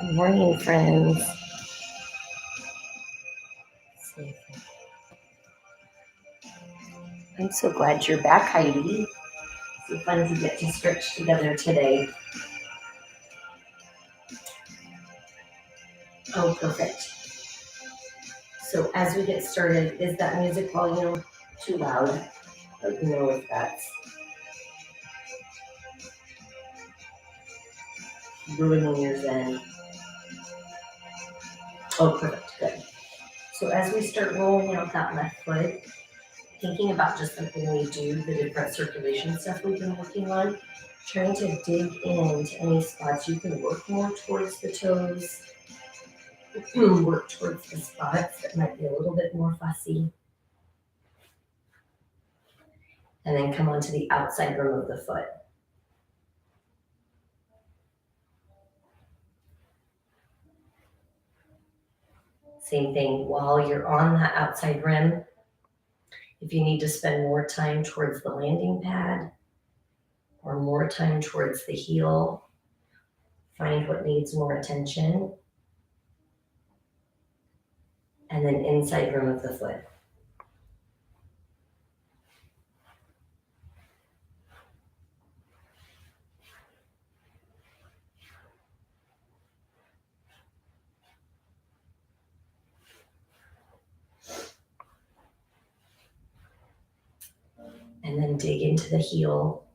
Good morning, friends. I'm so glad you're back, Heidi. So fun to get to stretch together today. Oh, perfect. So as we get started, is that music volume too loud? Let me know if that's ruining your zen. Oh, perfect, good. So as we start rolling out that left foot, thinking about just like when we do the different circulation stuff we've been working on, trying to dig into any spots you can work more towards the toes, work towards the spots that might be a little bit more fussy, and then come onto the outside rim of the foot. Same thing, while you're on that outside rim, if you need to spend more time towards the landing pad or more time towards the heel, find what needs more attention, and then inside rim of the foot. And then dig into the heel.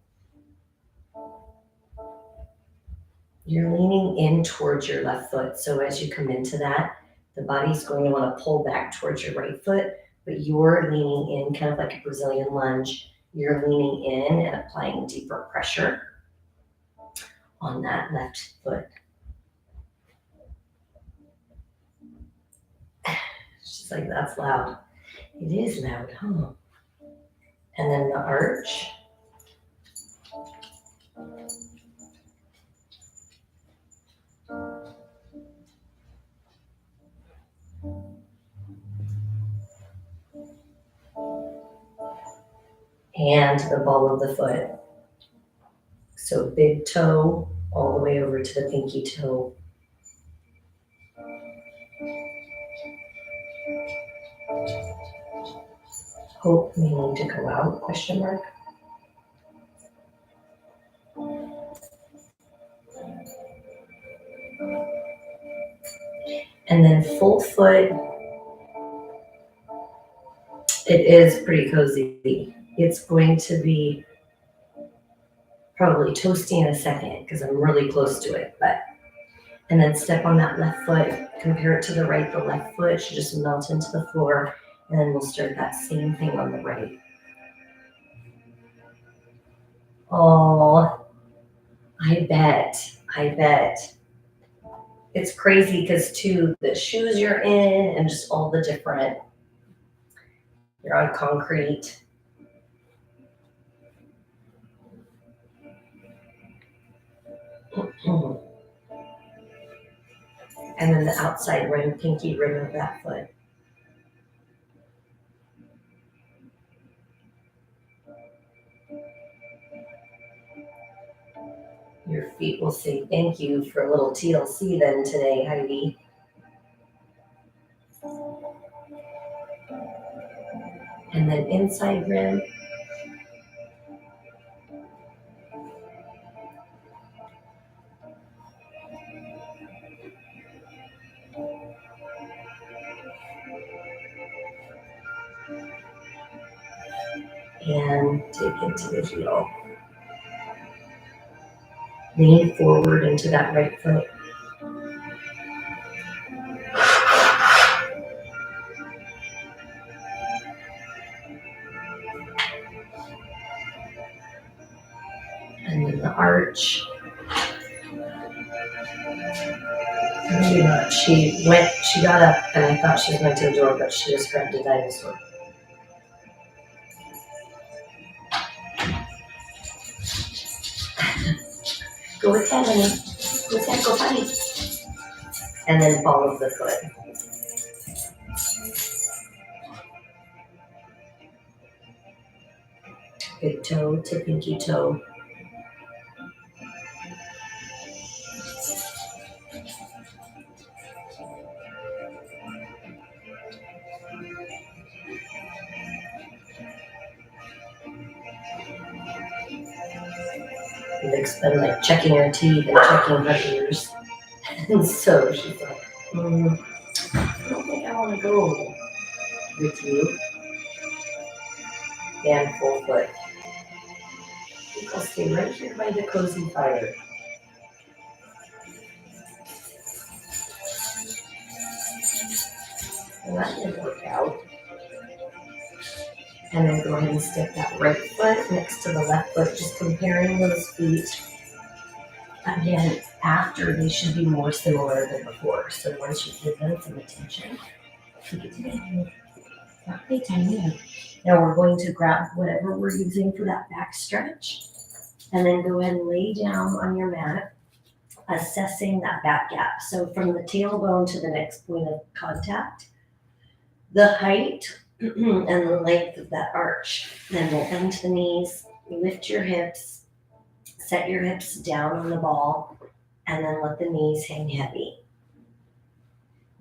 You're leaning in towards your left foot. So as you come into that, the body's going to want to pull back towards your right foot, but you're leaning in kind of like a Brazilian lunge. You're leaning in and applying deeper pressure on that left foot. She's like, that's loud. It is loud, huh? And then the arch. And the ball of the foot. So big toe all the way over to the pinky toe. Hope may need to go out, question mark. And then full foot, it is pretty cozy. It's going to be probably toasty in a second because I'm really close to it. And then step on that left foot, compare it to the right. The left foot should just melt into the floor, and then we'll start that same thing on the right. Oh, I bet. It's crazy because too, the shoes you're in and just all the different, you're on concrete. And then the outside rim, pinky rim of that foot. Your feet will say thank you for a little TLC then today, Heidi. And then inside rim. And dig into the heel. Lean forward into that right foot. And then the arch. Maybe not. She got up and I thought she was going to the door, but she just grabbed a dinosaur. Go ahead, honey. Go ahead, go potty. And then follow the foot. Big toe to pinky toe. Vic's been like checking her teeth and checking her ears. And so she's like, I don't think I want to go with you. And full foot. I think I'll stay right here by the cozy fire. And that didn't work out. And then go ahead and stick that right foot next to the left foot, just comparing those feet. Again, after they should be more similar than before. So once you give them some attention, take it together. Not pay tiny. Now we're going to grab whatever we're using for that back stretch, and then go ahead and lay down on your mat, assessing that back gap. So from the tailbone to the next point of contact, the height and the length of that arch. Then we'll bend the knees, lift your hips, set your hips down on the ball, and then let the knees hang heavy.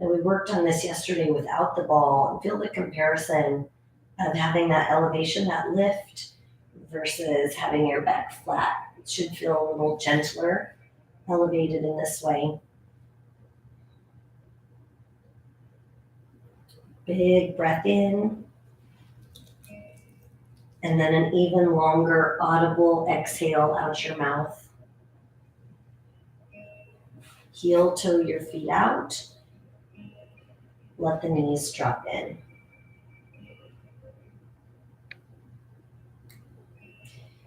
And we worked on this yesterday without the ball, and feel the comparison of having that elevation, that lift, versus having your back flat. It should feel a little gentler, elevated in this way. Big breath in, and then an even longer audible exhale out your mouth. Heel toe your feet out. Let the knees drop in.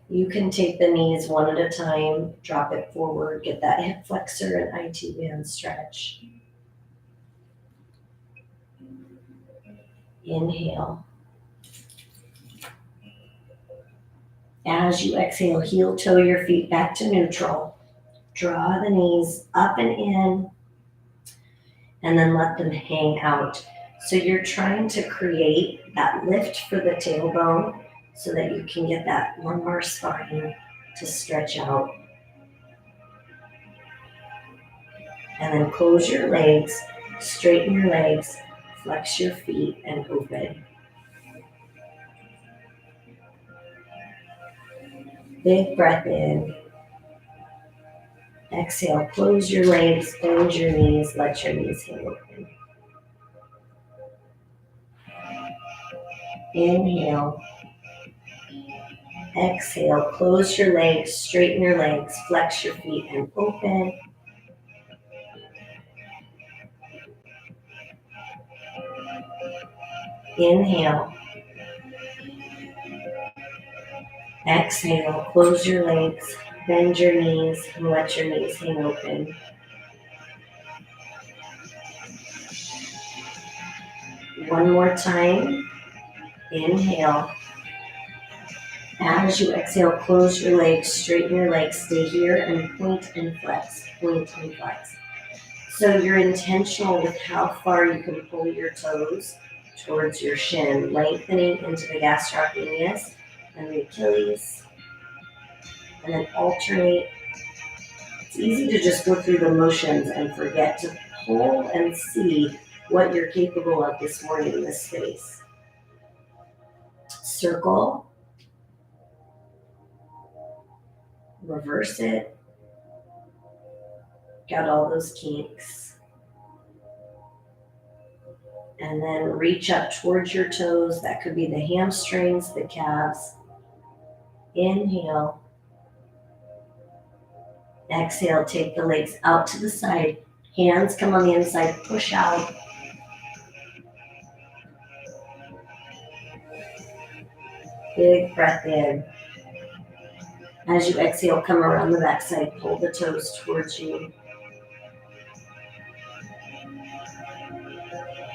You can take the knees one at a time, drop it forward, get that hip flexor and IT band stretch. Inhale. As you exhale, heel toe your feet back to neutral. Draw the knees up and in, and then let them hang out. So you're trying to create that lift for the tailbone so that you can get that lumbar spine to stretch out. And then close your legs, straighten your legs, flex your feet, and open. Big breath in. Exhale, close your legs, bend your knees, let your knees hang open. Inhale. Exhale, close your legs, straighten your legs, flex your feet, and open. Inhale. Exhale, close your legs, bend your knees, and let your knees hang open. One more time. Inhale. As you exhale, close your legs, straighten your legs, stay here, and point and flex, point and flex. So you're intentional with how far you can pull your toes towards your shin, lengthening into the gastrocnemius and the Achilles, and then alternate. It's easy to just go through the motions and forget to pull and see what you're capable of this morning in this space. Circle, reverse it, got all those kinks, and then reach up towards your toes. That could be the hamstrings, the calves. Inhale. Exhale, take the legs out to the side. Hands come on the inside, push out. Big breath in. As you exhale, come around the backside, pull the toes towards you.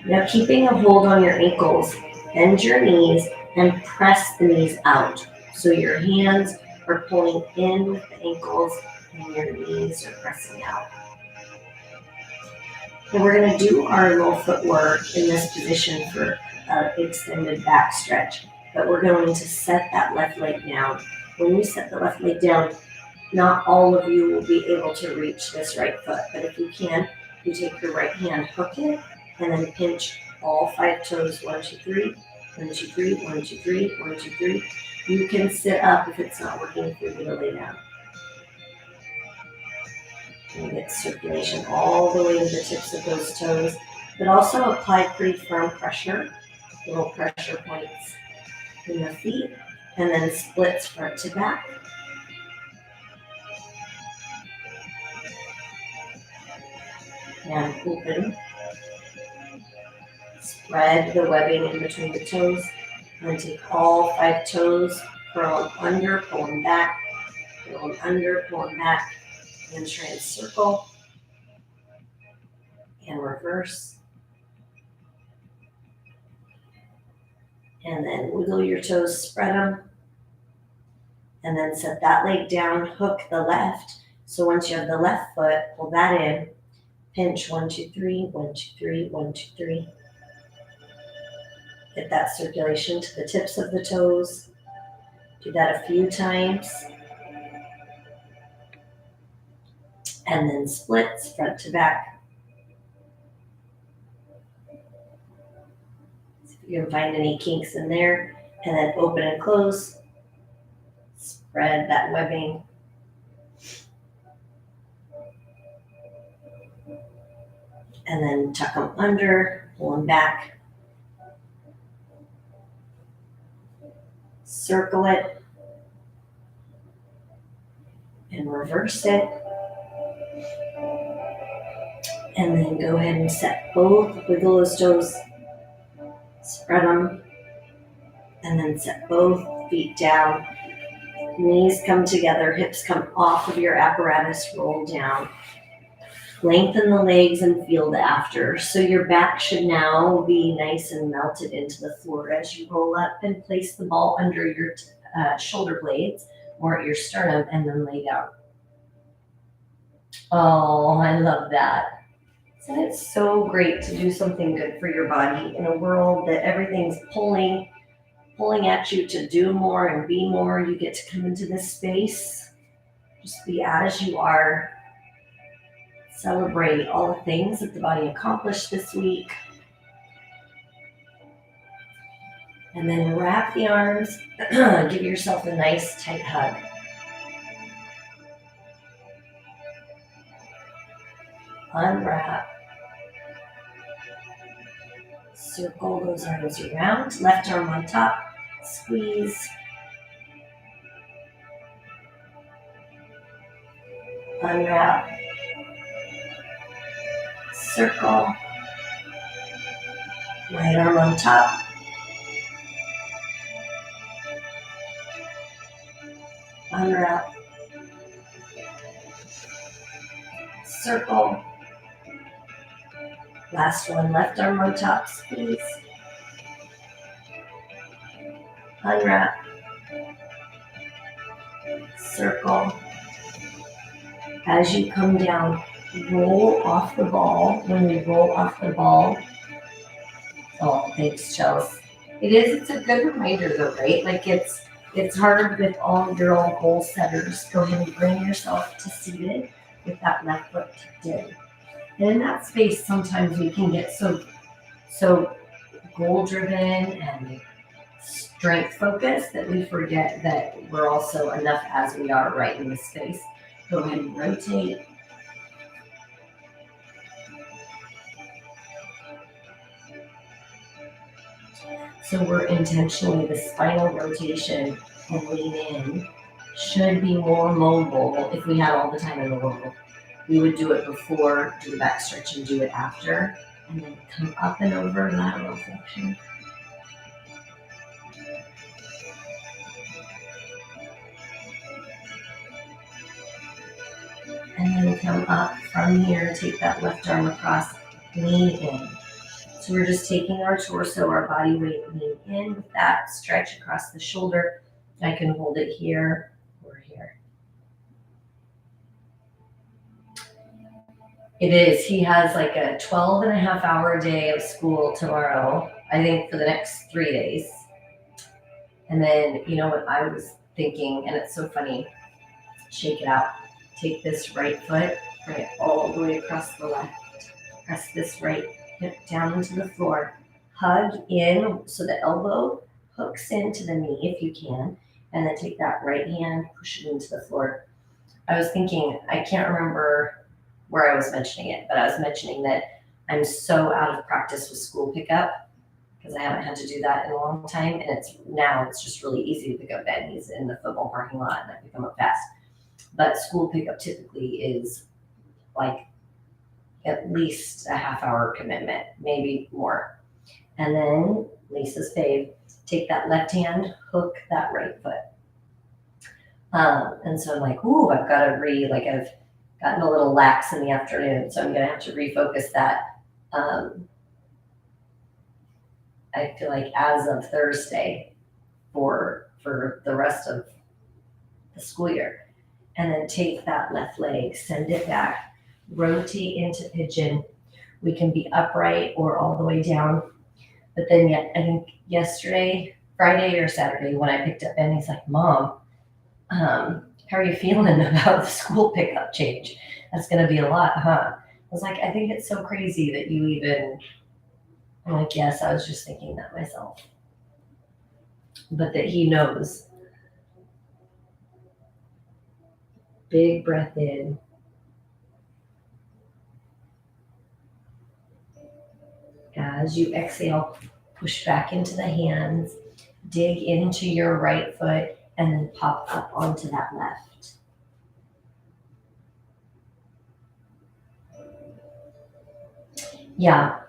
Now keeping a hold on your ankles, bend your knees and press the knees out. So your hands are pulling in with the ankles and your knees are pressing out. And we're going to do our little footwork in this position for an extended back stretch. But we're going to set that left leg down. When you set the left leg down, not all of you will be able to reach this right foot. But if you can, you take your right hand, hook it, and then pinch all 5 toes. 1, 2, 3, 1, 2, 3, 1, 2, 3, 1, 2, 3. You can sit up if it's not working for you to lay down. And get circulation all the way to the tips of those toes, but also apply pretty firm pressure, little pressure points in the feet, and then splits front to back. And open. Spread the webbing in between the toes. And then take all 5 toes, curl them under, pull them back, curl them under, pull them back, and try and circle and reverse. And then wiggle your toes, spread them, and then set that leg down, hook the left. So once you have the left foot, pull that in, pinch 1, 2, 3, 1, 2, 3, 1, 2, 3. Get that circulation to the tips of the toes. Do that a few times. And then splits front to back. See if you can find any kinks in there. And then open and close. Spread that webbing. And then tuck them under, pull them back. Circle it. And reverse it. And then go ahead and set both, wiggle those toes, spread them, and then set both feet down. Knees come together, hips come off of your apparatus, roll down. Lengthen the legs and feel the after. So your back should now be nice and melted into the floor as you roll up, and place the ball under your shoulder blades or at your sternum, and then lay down. Oh, I love that. Isn't it so great to do something good for your body in a world that everything's pulling at you to do more and be more? You get to come into this space, just be as you are, celebrate all the things that the body accomplished this week, and then wrap the arms, give yourself a nice tight hug. Unwrap. Circle those arms around. Left arm on top. Squeeze. Unwrap. Circle. Right arm on top. Unwrap. Circle. Last one, left arm on top, squeeze. Unwrap. Circle. As you come down, roll off the ball. When we roll off the ball, oh, thanks, Chels. It's a good reminder though, right? Like it's hard with all your old goal setters. Go ahead and bring yourself to seated with that left foot tucked in. And in that space, sometimes we can get so goal-driven and strength-focused that we forget that we're also enough as we are right in this space. Go ahead and rotate. So we're intentionally, the spinal rotation and lean in should be more mobile if we had all the time in the world. We would do it before, do the back stretch, and do it after, and then come up and over lateral flexion. And then come up from here, take that left arm across, lean in. So we're just taking our torso, our body weight, lean in with that, stretch across the shoulder. I can hold it here or here. It is. He has like a 12-and-a-half-hour day of school tomorrow, I think for the next 3 days. And then, you know what I was thinking, and it's so funny, shake it out. Take this right foot, bring it all the way across the left. Press this right hip down into the floor. Hug in so the elbow hooks into the knee if you can. And then take that right hand, push it into the floor. I was thinking, I can't remember where I was mentioning it, but I was mentioning that I'm so out of practice with school pickup because I haven't had to do that in a long time. And it's just really easy to pick up Ben. He's in the football parking lot and I pick him up fast. But school pickup typically is like at least a half hour commitment, maybe more. And then Lisa's fave, take that left hand, hook that right foot. And so I'm like, ooh, I've gotten a little lax in the afternoon, so I'm gonna have to refocus that. I feel like as of Thursday for the rest of the school year. And then take that left leg, send it back, rotate into pigeon. We can be upright or all the way down. But then I think yesterday, Friday or Saturday, when I picked up Ben, he's like, Mom, how are you feeling about the school pickup change? That's gonna be a lot, huh? I was like, I think it's so crazy that you even, I'm like, yes, I was just thinking that myself. But that he knows. Big breath in. As you exhale, push back into the hands, dig into your right foot, and then pop up onto that left. Yeah,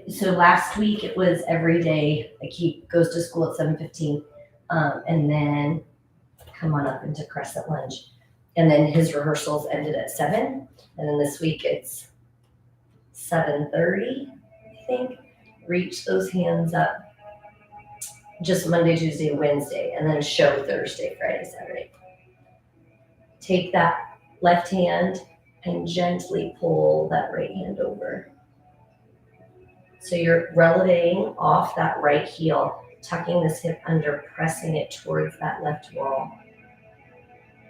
so last week it was every day. Like he goes to school at 7:15, and then come on up into crescent lunge. And then his rehearsals ended at 7, and then this week it's 7:30, I think. Reach those hands up just Monday, Tuesday, Wednesday, and then show Thursday, Friday, Saturday. Take that left hand and gently pull that right hand over. So you're relevating off that right heel, tucking this hip under, pressing it towards that left wall.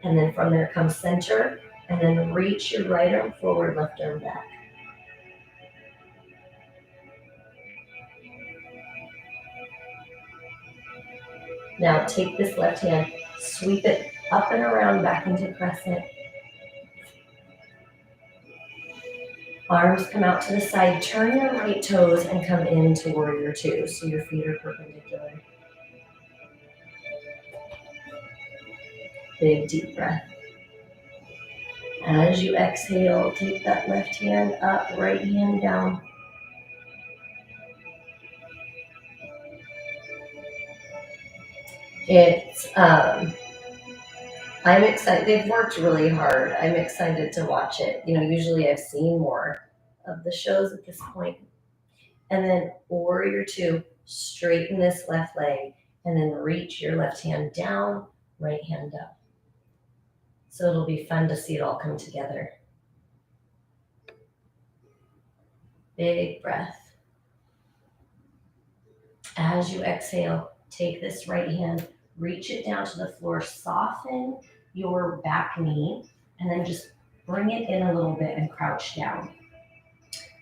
And then from there comes center, and then reach your right arm forward, left arm back. Now take this left hand, sweep it up and around back into crescent. Arms come out to the side, turn your right toes and come into warrior two, so your feet are perpendicular. Big deep breath. As you exhale, take that left hand up, right hand down. I'm excited. They've worked really hard. I'm excited to watch it. Usually I've seen more of the shows at this point. And then warrior two, straighten this left leg, and then reach your left hand down, right hand up. So it'll be fun to see it all come together. Big breath. As you exhale, take this right hand, reach it down to the floor, soften your back knee, and then just bring it in a little bit and crouch down.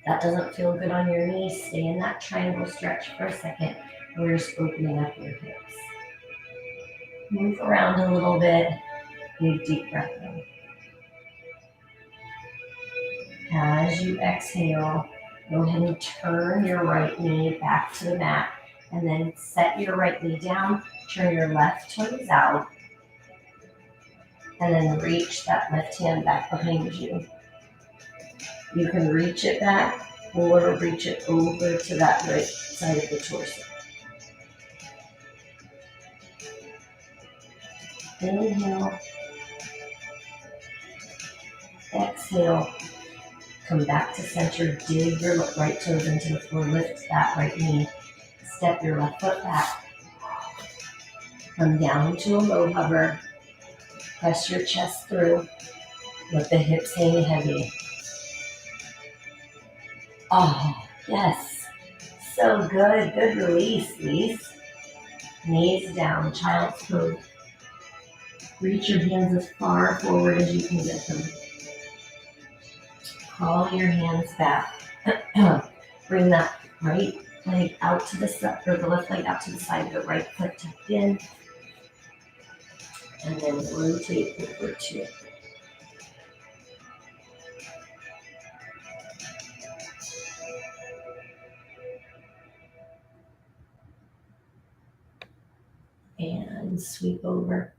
That doesn't feel good on your knee, stay in that triangle stretch for a second. We're just opening up your hips. Move around a little bit, big deep breath in. As you exhale, go ahead and turn your right knee back to the mat, and then set your right knee down, turn your left toes out, and then reach that left hand back behind you. You can reach it back or reach it over to that right side of the torso. Inhale. Exhale. Come back to center. Dig your right toes into the floor. Lift that right knee. Step your left foot back. Come down to a low hover. Press your chest through. Let the hips hang heavy. Oh, yes. So good. Good release, Lise. Knees down, child's pose. Reach your hands as far forward as you can get them. Crawl your hands back. Bring that right leg out to the side, or the left leg out to the side, the right foot tucked in. And then rotate over to it. sweep over.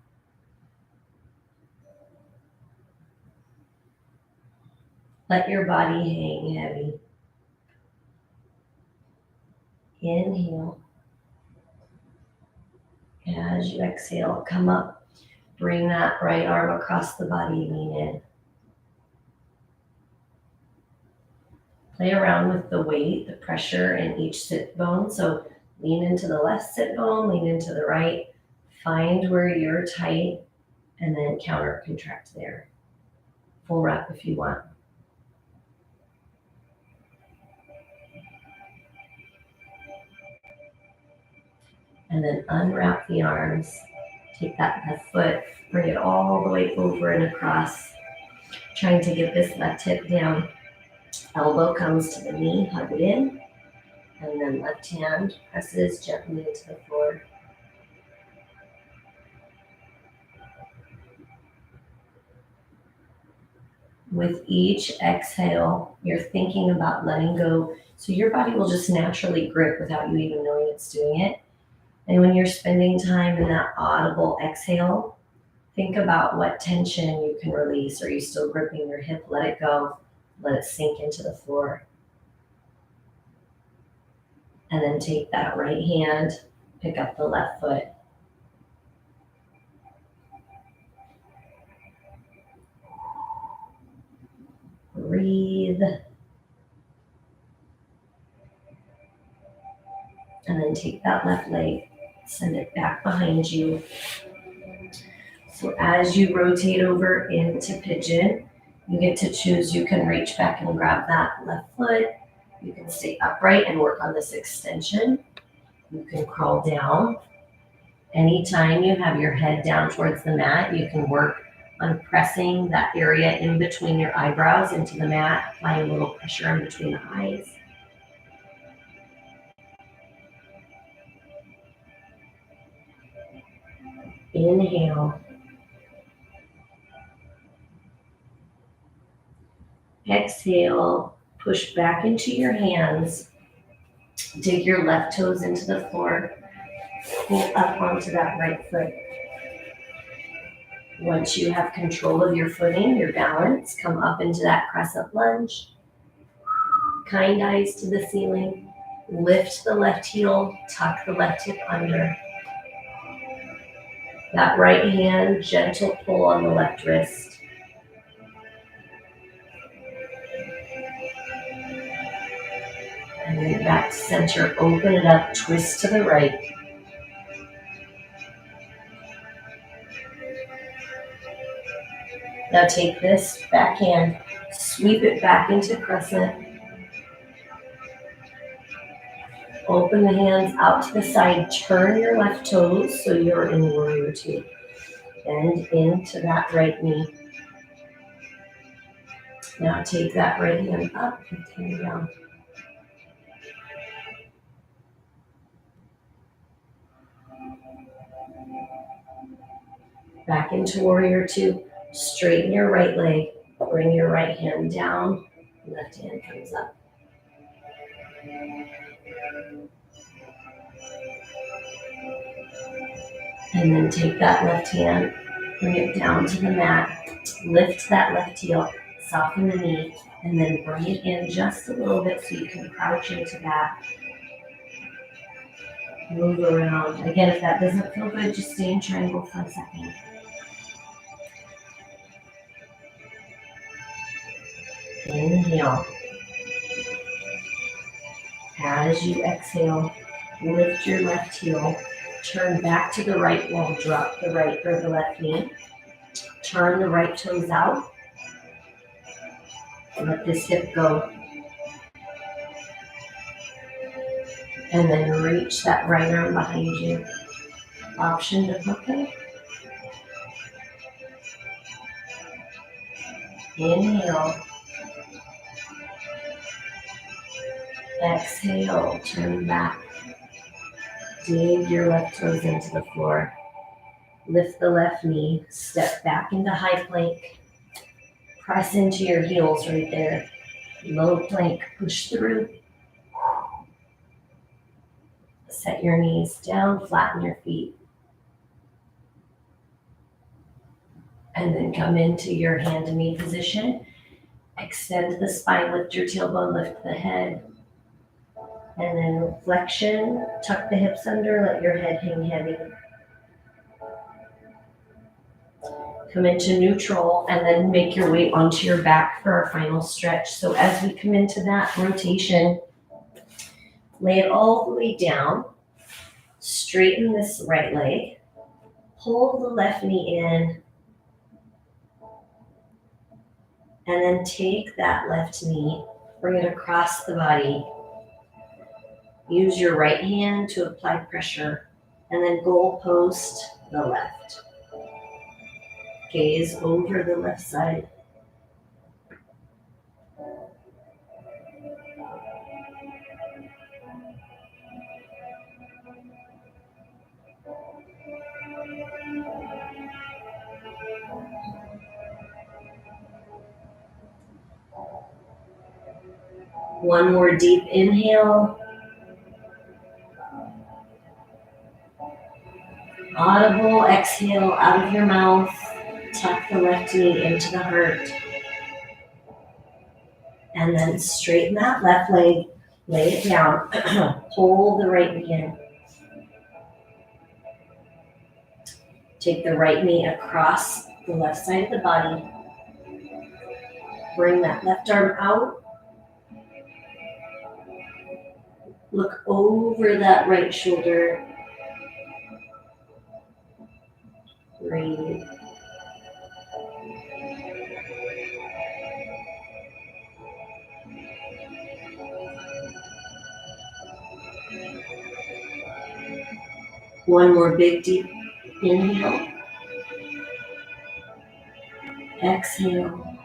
Let your body hang heavy. Inhale. As you exhale, come up. Bring that right arm across the body, lean in. Play around with the weight, the pressure in each sit bone. So lean into the left sit bone, lean into the right. Find where you're tight and then counter contract there. Full wrap if you want. And then unwrap the arms. Take that left foot, bring it all the way over and across. Trying to get this left hip down. Elbow comes to the knee, hug it in. And then left hand presses gently into the floor. With each exhale, you're thinking about letting go. So your body will just naturally grip without you even knowing it's doing it. And when you're spending time in that audible exhale, think about what tension you can release. Are you still gripping your hip? Let it go. Let it sink into the floor. And then take that right hand, pick up the left foot. Breathe. And then take that left leg, send it back behind you. So as you rotate over into pigeon, you get to choose. You can reach back and grab that left foot. You can stay upright and work on this extension. You can crawl down. Anytime you have your head down towards the mat, you can work on pressing that area in between your eyebrows into the mat, applying a little pressure in between the eyes. Inhale. Exhale, push back into your hands. Dig your left toes into the floor. Pull up onto that right foot. Once you have control of your footing, your balance, come up into that crescent lunge. Kind eyes to the ceiling. Lift the left heel, tuck the left hip under. That right hand, gentle pull on the left wrist. And then back to center, open it up, twist to the right. Now take this back hand, sweep it back into crescent. Open the hands out to the side, turn your left toes so you're in warrior two. Bend into that right knee. Now take that right hand up, left hand down. Back into warrior two. Straighten your right leg. Bring your right hand down. Left hand comes up. And then take that left hand, bring it down to the mat. Lift that left heel, soften the knee, and then bring it in just a little bit so you can crouch into that. Move around. Again, if that doesn't feel good, just stay in triangle for a second. Inhale. As you exhale, lift your left heel, turn back to the right wall, drop the right or the left knee, turn the right toes out, and let this hip go. And then reach that right arm behind you. Option to hook it. Inhale. Exhale, turn back. Dig your left toes into the floor. Lift the left knee, step back into high plank. Press into your heels right there. Low plank, push through. Set your knees down, flatten your feet. And then come into your hand to knee position. Extend the spine, lift your tailbone, lift the head. And then flexion, tuck the hips under, let your head hang heavy. Come into neutral and then make your way onto your back for our final stretch. So as we come into that rotation, lay it all the way down, straighten this right leg, pull the left knee in, and then take that left knee, bring it across the body. Use your right hand to apply pressure, and then goal post the left. Gaze over the left side. One more deep inhale. Audible exhale out of your mouth. Tuck the left knee into the heart. And then straighten that left leg. Lay it down. Pull the right knee in. Take the right knee across the left side of the body. Bring that left arm out. Look over that right shoulder. Breathe. One more big deep inhale. Exhale.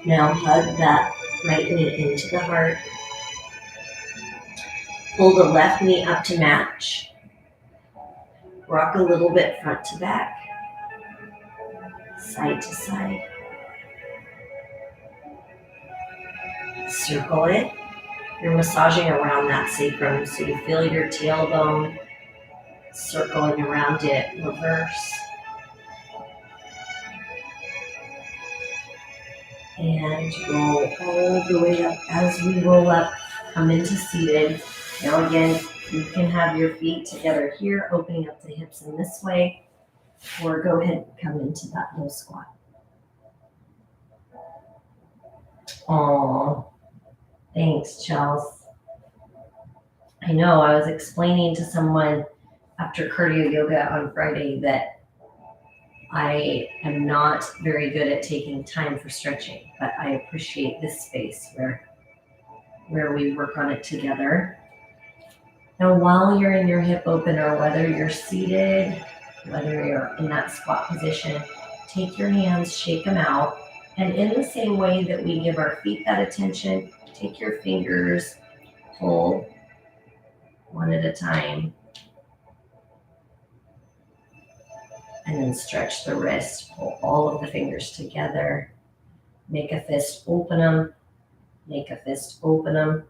Now hug that right knee into the heart. Pull the left knee up to match. Rock a little bit front to back, side to side. Circle it. You're massaging around that sacrum, so you feel your tailbone circling around it. Reverse. And roll all the way up. As we roll up, come into seated. Now again, you can have your feet together here, opening up the hips in this way, or go ahead and come into that low squat. Aw, thanks, Chels. I know, I was explaining to someone after cardio yoga on Friday that I am not very good at taking time for stretching, but I appreciate this space where we work on it together. Now, while you're in your hip opener, whether you're seated, whether you're in that squat position, take your hands, shake them out. And in the same way that we give our feet that attention, take your fingers, pull one at a time, and then stretch the wrist, pull all of the fingers together, make a fist, open them, make a fist, open them.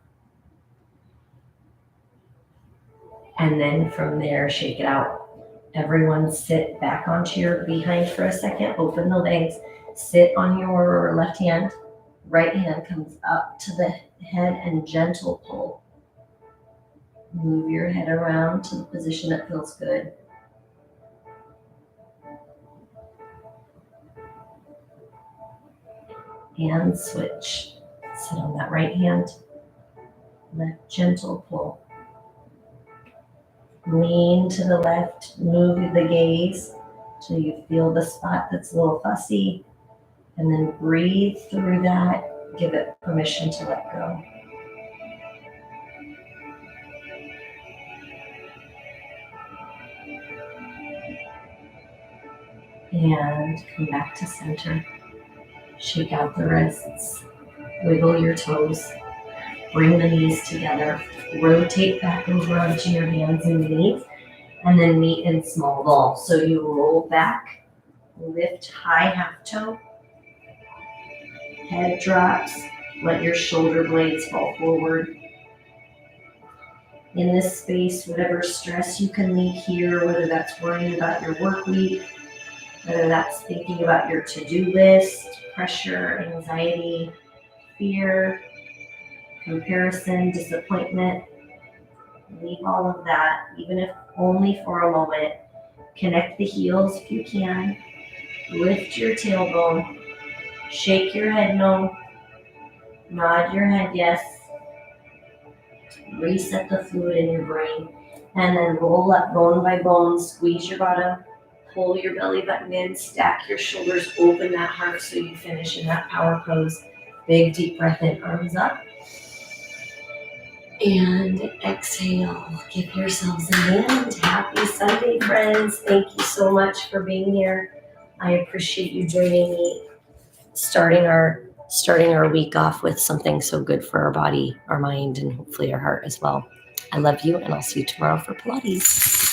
And then from there, shake it out. Everyone sit back onto your behind for a second, open the legs, sit on your left hand, right hand comes up to the head and gentle pull. Move your head around to the position that feels good. And switch. Sit on that right hand, left gentle pull. Lean to the left, move the gaze till you feel the spot that's a little fussy, and then breathe through that. Give it permission to let go. And come back to center. Shake out the wrists, wiggle your toes, bring the knees together, rotate back over onto your hands and knees, and then meet in small ball. So you roll back, lift high half toe, head drops, let your shoulder blades fall forward. In this space, whatever stress you can leave here, whether that's worrying about your work week, Whether that's thinking about your to-do list, pressure, anxiety, fear, comparison, disappointment, leave all of that, even if only for a moment. Connect the heels if you can. Lift your tailbone. Shake your head no. Nod your head yes. Reset the fluid in your brain. And then roll up bone by bone. Squeeze your bottom. Pull your belly button in. Stack your shoulders. Open that heart so you finish in that power pose. Big deep breath in. Arms up. And exhale. Give yourselves a hand. Happy Sunday, friends. Thank you so much for being here. I appreciate you joining me, starting our week off with something so good for our body, our mind, and hopefully our heart as well. I love you, and I'll see you tomorrow for Pilates.